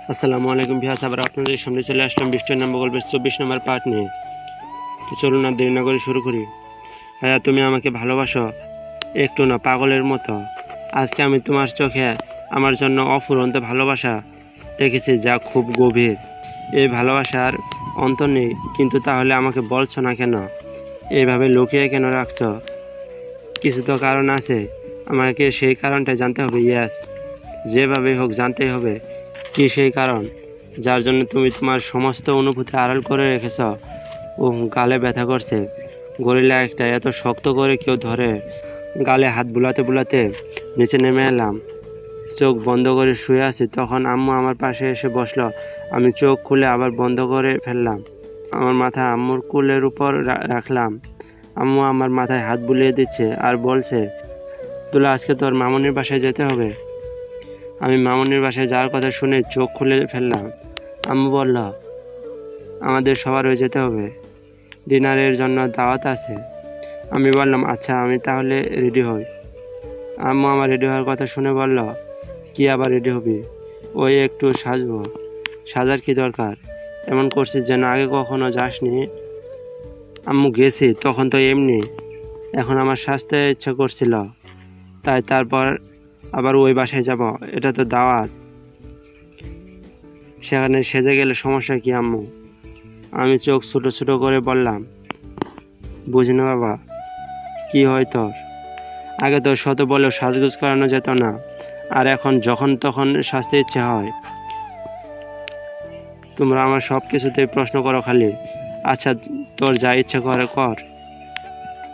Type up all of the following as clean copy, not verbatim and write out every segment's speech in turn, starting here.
আসসালামু আলাইকুম ভিউয়ার্স, আবার আপনাদের সামনে চলে আসলাম বৃষ্টির নাম্বার গল্পের 24 নম্বর পার্ট নিয়ে। তো চলুন আর দেরি না করে শুরু করি। ভাইয়া, তুমি আমাকে ভালোবাসো একটু না, পাগলের মতো। আজকে আমি তোমার চোখে আমার জন্য অফুরন্ত ভালোবাসা দেখেছি, যা খুব গভীর। এই ভালোবাসার অন্ত নেই, কিন্তু তাহলে আমাকে বলছো না কেন? এইভাবে লুকিয়ে কেন রাখছো? কিছু তো কারণ আছে, আমাকে সেই কারণটা জানতে হবে। ইয়েস, যেভাবেই হোক জানতেই হবে। কি সেই কারণ যার জন্য তুমি তোমার সমস্ত অনুভূতি আড়াল করে রেখেছ? ও, গালে ব্যথা করছে। গরিলা একটা, এত শক্ত করে কেউ ধরে? গালে হাত বুলাতে বুলাতে নিচে নেমে এলাম। চোখ বন্ধ করে শুয়ে আছি, তখন আম্মু আমার পাশে এসে বসলো। আমি চোখ খুলে আবার বন্ধ করে ফেললাম। আমার মাথা আম্মুর কোলের উপর রাখলাম। আম্মু আমার মাথায় হাত বুলিয়ে দিচ্ছে আর বলছে, তুলা, আজকে তোর মামুনির বাসায় যেতে হবে। আমি মামুনির বাসায় যাওয়ার কথা শুনে চোখ খুলে ফেললাম। আম্মু বলল, আমাদের সবারও যেতে হবে, ডিনারের জন্য দাওয়াত আছে। আমি বললাম, আচ্ছা, আমি তাহলে রেডি হই। আম্মু আমার রেডি হওয়ার কথা শুনে বলল, কি আবার রেডি হবি? ওই একটু সাজবো। সাজার কি দরকার? এমন করছিস যেন আগে কখনো যাসনি। আম্মু, গেছি তখন তো এমনি, এখন আমার সাজতে ইচ্ছা করছিল, তাই। তারপর আবার ওই বাসায় যাব, এটা তো দাওয়াত, সেখানে সেজে গেলে সমস্যা কি আম্মু? আমি চোখ ছোটো ছোটো করে বললাম, বুঝি না বাবা, কি হয় তোর? আগে তো শত বলেও সাজগোজ করানো যেত না, আর এখন যখন তখন সাজতে ইচ্ছে হয়। তোমরা আমার সব কিছুতেই প্রশ্ন করো খালি। আচ্ছা, তোর যা ইচ্ছে করে কর,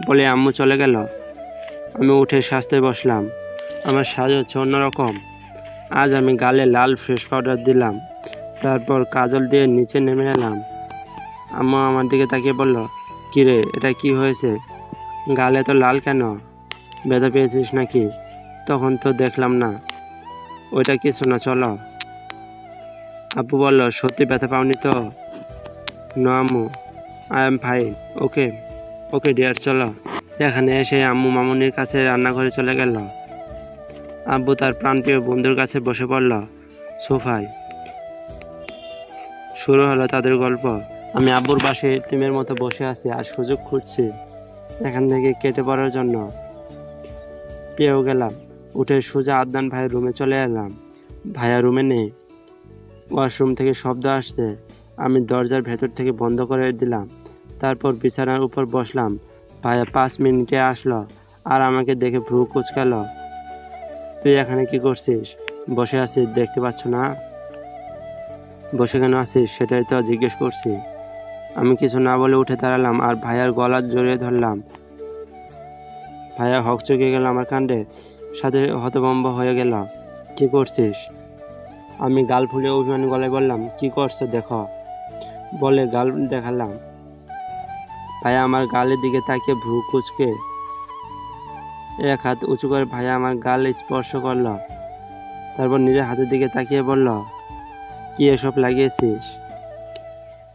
বলে আম্মু চলে গেল। আমি উঠে সাজতে বসলাম। আমার সাজ হচ্ছে অন্যরকম। আজ আমি গালে লাল ফ্রেশ পাউডার দিলাম, তারপর কাজল দিয়ে নিচে নেমে এলাম। আম্মু আমার দিকে তাকিয়ে বলল, কিরে, এটা কি হয়েছে? গালে তো লাল কেন? ব্যথা পেয়েছিস নাকি? তখন তো দেখলাম না। ওইটা কিছু না, চলো। আব্বু বলল, সত্যি ব্যথা পাওনি তো? নো আম্মু, I am fine. Okay okay dear, চলো। এখানে এসে আম্মু মামুনির কাছে রান্নাঘরে চলে গেল। আব্বু তার প্রাণপ্রিয় বন্ধুর কাছে বসে পড়ল সোফায়। শুরু হলো তাদের গল্প। আমি আব্বুর পাশে এতিমের মতো বসে আছি আর সুযোগ খুঁজছি এখান থেকে কেটে পড়ার জন্য। পেয়েও গেলাম। উঠে সোজা আদনান ভাইয়ের রুমে চলে এলাম। ভাইয়া রুমে নেই। ওয়াশরুম থেকে শব্দ আসছে। আমি দরজার ভেতর থেকে বন্ধ করে দিলাম। তারপর বিছানার উপর বসলাম। ভাইয়া 5 মিনিটে আসলো আর আমাকে দেখে ভ্রু কুঁচকাল। তুই এখানে কি করছিস? বসে আছিস, দেখতে পাচ্ছ না? বসে কেন আছিস সেটাই তো জিজ্ঞেস করছি। আমি কিছু না বলে উঠে দাঁড়ালাম আর ভাইয়ার গলা জড়িয়ে ধরলাম। ভাইয়া হকচকে গেল আমার কাণ্ডে, সাথে হতভম্ব হয়ে গেল। কি করছিস? আমি গাল ফুলে অভিমানী গলায় বললাম, কি করছো দেখো, বলে গাল দেখালাম। ভাইয়া আমার গালের দিকে তাকিয়ে ভ্রু কুঁচকে এক হাত উঁচু করে ভাইয়া আমার গাল স্পর্শ করল। তারপর নিজের হাতের দিকে তাকিয়ে বলল, কি এসব লাগিয়েছিস?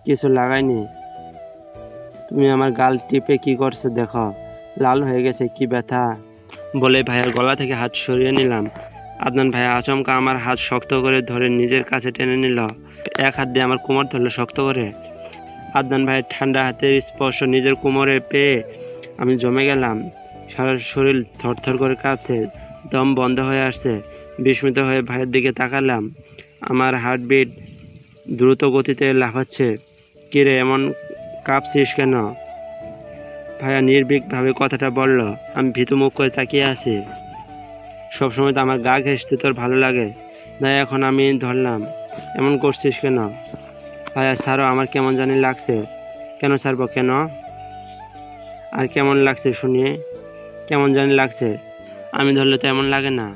কিছু লাগাইনি। তুমি আমার গাল টিপে কি করছো দেখো, লাল হয়ে গেছে, কি ব্যথা। বলে ভাইয়ার গলা থেকে হাত সরিয়ে নিলাম। আদনান ভাইয়া আচমকা আমার হাত শক্ত করে ধরে নিজের কাছে টেনে নিল। এক হাত দিয়ে আমার কোমর ধরলো শক্ত করে। আদনান ভাইয়ের ঠান্ডা হাতের স্পর্শ নিজের কোমরে পেয়ে আমি জমে গেলাম। সারা শরীর থরথর করে কাঁপছে, দম বন্ধ হয়ে আসছে। বিস্মিত হয়ে ভাইয়ের দিকে তাকালাম। আমার হার্টবিট দ্রুত গতিতে লাফাচ্ছে। কিরে, এমন কাঁপছিস কেন? ভাইয়া নির্ভীকভাবে কথাটা বলল। আমি ভীতু মুখ করে তাকিয়ে আছি। সবসময় তো আমার গা ঘেঁষতে তোর ভালো লাগে, তাই এখন আমি ধরলাম। এমন করছিস কেন? ভাইয়া, ছাড়ো, আমার কেমন জানি লাগছে। কেন ছাড়বো, কেন? আর কেমন লাগছে শুনিয়ে? কেমন জানি লাগছে। আমি ধরলে তো এমন লাগে না।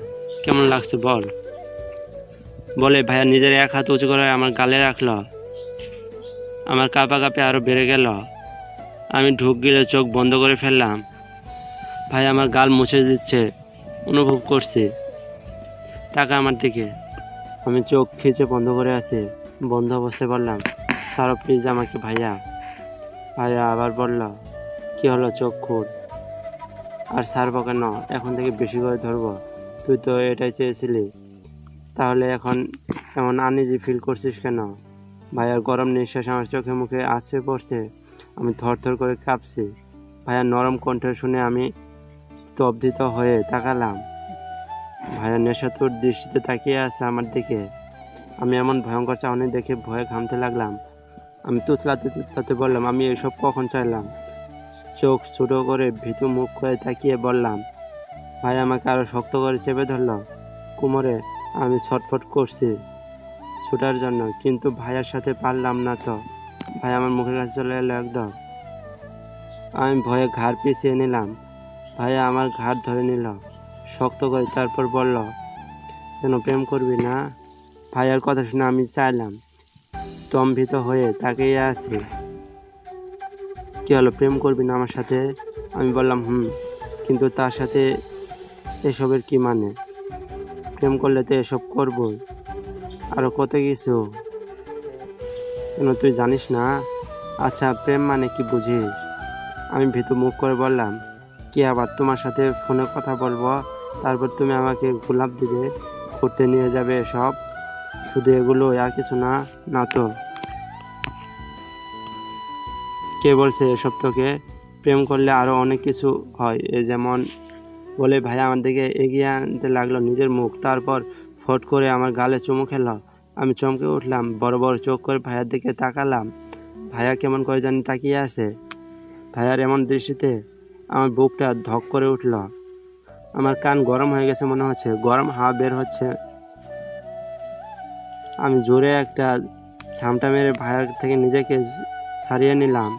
কেমন লাগছে বল। বলে ভাইয়া নিজের এক হাত উঁচু করে আমার গালে রাখলো। আমার কাঁপাকাঁপি আরও বেড়ে গেল। আমি ঢুক গিলে চোখ বন্ধ করে ফেললাম। ভাই আমার গাল মুছে দিচ্ছে, অনুভব করছি। টাকা আমার দিকে। আমি চোখ খিচে বন্ধ করে আছি। বন্ধ অবস্থায় বললাম, ছাড়ো প্লিজ আমাকে ভাইয়া। ভাইয়া আবার বলল, কি হলো, চোখ খুল। আর ছাড়বো কেন, এখন থেকে বেশি করে ধরবো। তুই তো এটাই চেয়েছিলি। তাহলে এখন এমন আনইজি ফিল করছিস কেন? ভাইয়ার গরম নিঃশ্বাস আমার চোখে মুখে আছড়ে পড়ছে। আমি থরথর করে কাঁপছি। ভাইয়ার নরম কণ্ঠ শুনে আমি স্তব্ধিত হয়ে তাকালাম। ভাইয়া নেশাতুর দৃষ্টিতে তাকিয়ে আছে আমার দিকে। আমি এমন ভয়ঙ্কর চাহনি দেখে ভয়ে ঘামতে লাগলাম। আমি তুতলাতে বললাম, আমি এসব কখন চাইলাম? চোখ ছোট করে ভীতু মুখ করে তাকিয়ে বললাম। ভাই আমাকে আরো শক্ত করে চেপে ধরল কোমরে। আমি ছটফট করছি ছুটার জন্য, কিন্তু ভাইয়ার সাথে পারলাম না তো। ভাই আমার মুখের কাছে চলে এলো একদম। আমি ভয়ে ঘাড় পিছিয়ে নিলাম। ভাইয়া আমার ঘাড় ধরে নিল শক্ত করে, তারপর বলল, কেন প্রেম করবি না? ভাইয়ার কথা শুনে আমি চাইলাম, স্তম্ভিত হয়ে তাকিয়ে আছি। কি হলো, প্রেম করবি না আমার সাথে? আমি বললাম কিন্তু তার সাথে এসবের কি মানে? প্রেম করলে তো এসব করবই, আরো কত কিছু। কেন তুই জানিস না? আচ্ছা প্রেম মানে কি বুঝিস? আমি ভীতু মুখ করে বললাম, কি আবার তোমার সাথে ফোনে কথা বলবো, তারপর তুমি আমাকে গোলাপ দিবে, ঘুরতে নিয়ে যাবে, এসব শুধু এগুলো, আর কিছু না? না তো। কে বলছে এসব তোকে? প্রেম করলে আরো অনেক কিছু হয়, যেমন বলে ভাইয়া আমার দিকে এগিয়ে আনতে লাগলো নিজের মুখ, তারপর ফট করে আমার গালে চুমু খেলো। আমি চমকে উঠলাম, বড় বড় চোখ করে ভাইয়ার দিকে তাকালাম। ভাইয়া কেমন করে জানি তাকিয়ে আছে। ভাইয়ার এমন দৃষ্টিতে আমার বুকটা ধক করে উঠল। আমার কান গরম হয়ে গেছে মনে হচ্ছে, গরম হাওয়া বের হচ্ছে। আমি জোরে একটা ঝামটা মেরে ভাইয়ার থেকে নিজেকে ছাড়িয়ে নিলাম।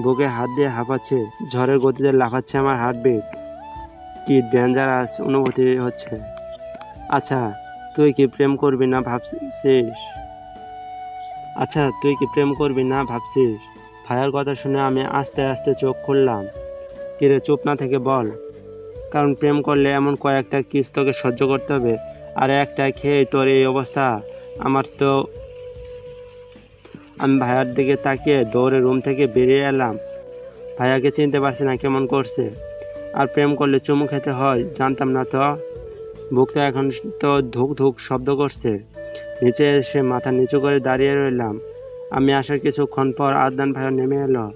বুকে হাত দিয়ে হাঁপাচ্ছে, ঝড়ের গতিতে লাফাচ্ছে আমার হার্টবিট। কি ডেঞ্জারাস অনুভূতি হচ্ছে। আচ্ছা তুই কি প্রেম করবি না ভাবছিস? ভাইয়ার কথা শুনে আমি আস্তে আস্তে চোখ খুললাম। কিরে চুপ না থেকে বল, কারণ প্রেম করলে এমন কয়েকটা কিস তোকে সহ্য করতে হবে, আর একটা খেয়ে তোর এই অবস্থা। আমি ভাইয়ার দিকে তাকিয়ে দৌড়ে রুম থেকে বেরিয়ে এলাম। ভাইয়াকে চিনতে পারছি না, কেমন করছে। আর প্রেম করলে চুমু খেতে হয়, জানতাম না তো। বুকটা এখন তো ধুক ধুক শব্দ করছে। নিচে এসে মাথা নিচু করে দাঁড়িয়ে রইলাম। আমি আসার কিছুক্ষণ পর আদনান ভাইয়া নেমে এলো।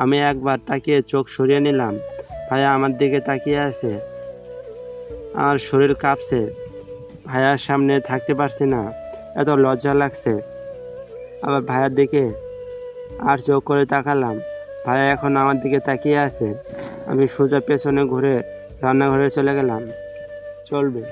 আমি একবার তাকিয়ে চোখ সরিয়ে নিলাম। ভাইয়া আমার দিকে তাকিয়ে আছে। আমার শরীর কাঁপছে। ভাইয়ার সামনে থাকতে পারছি না, এত লজ্জা লাগছে। আবার ভাইয়ার দিকে আর চোখ করে তাকালাম। ভাইয়া এখন আমার দিকে তাকিয়ে আছে। আমি সোজা পেছনে ঘুরে রান্নাঘরে চলে গেলাম। চলবে।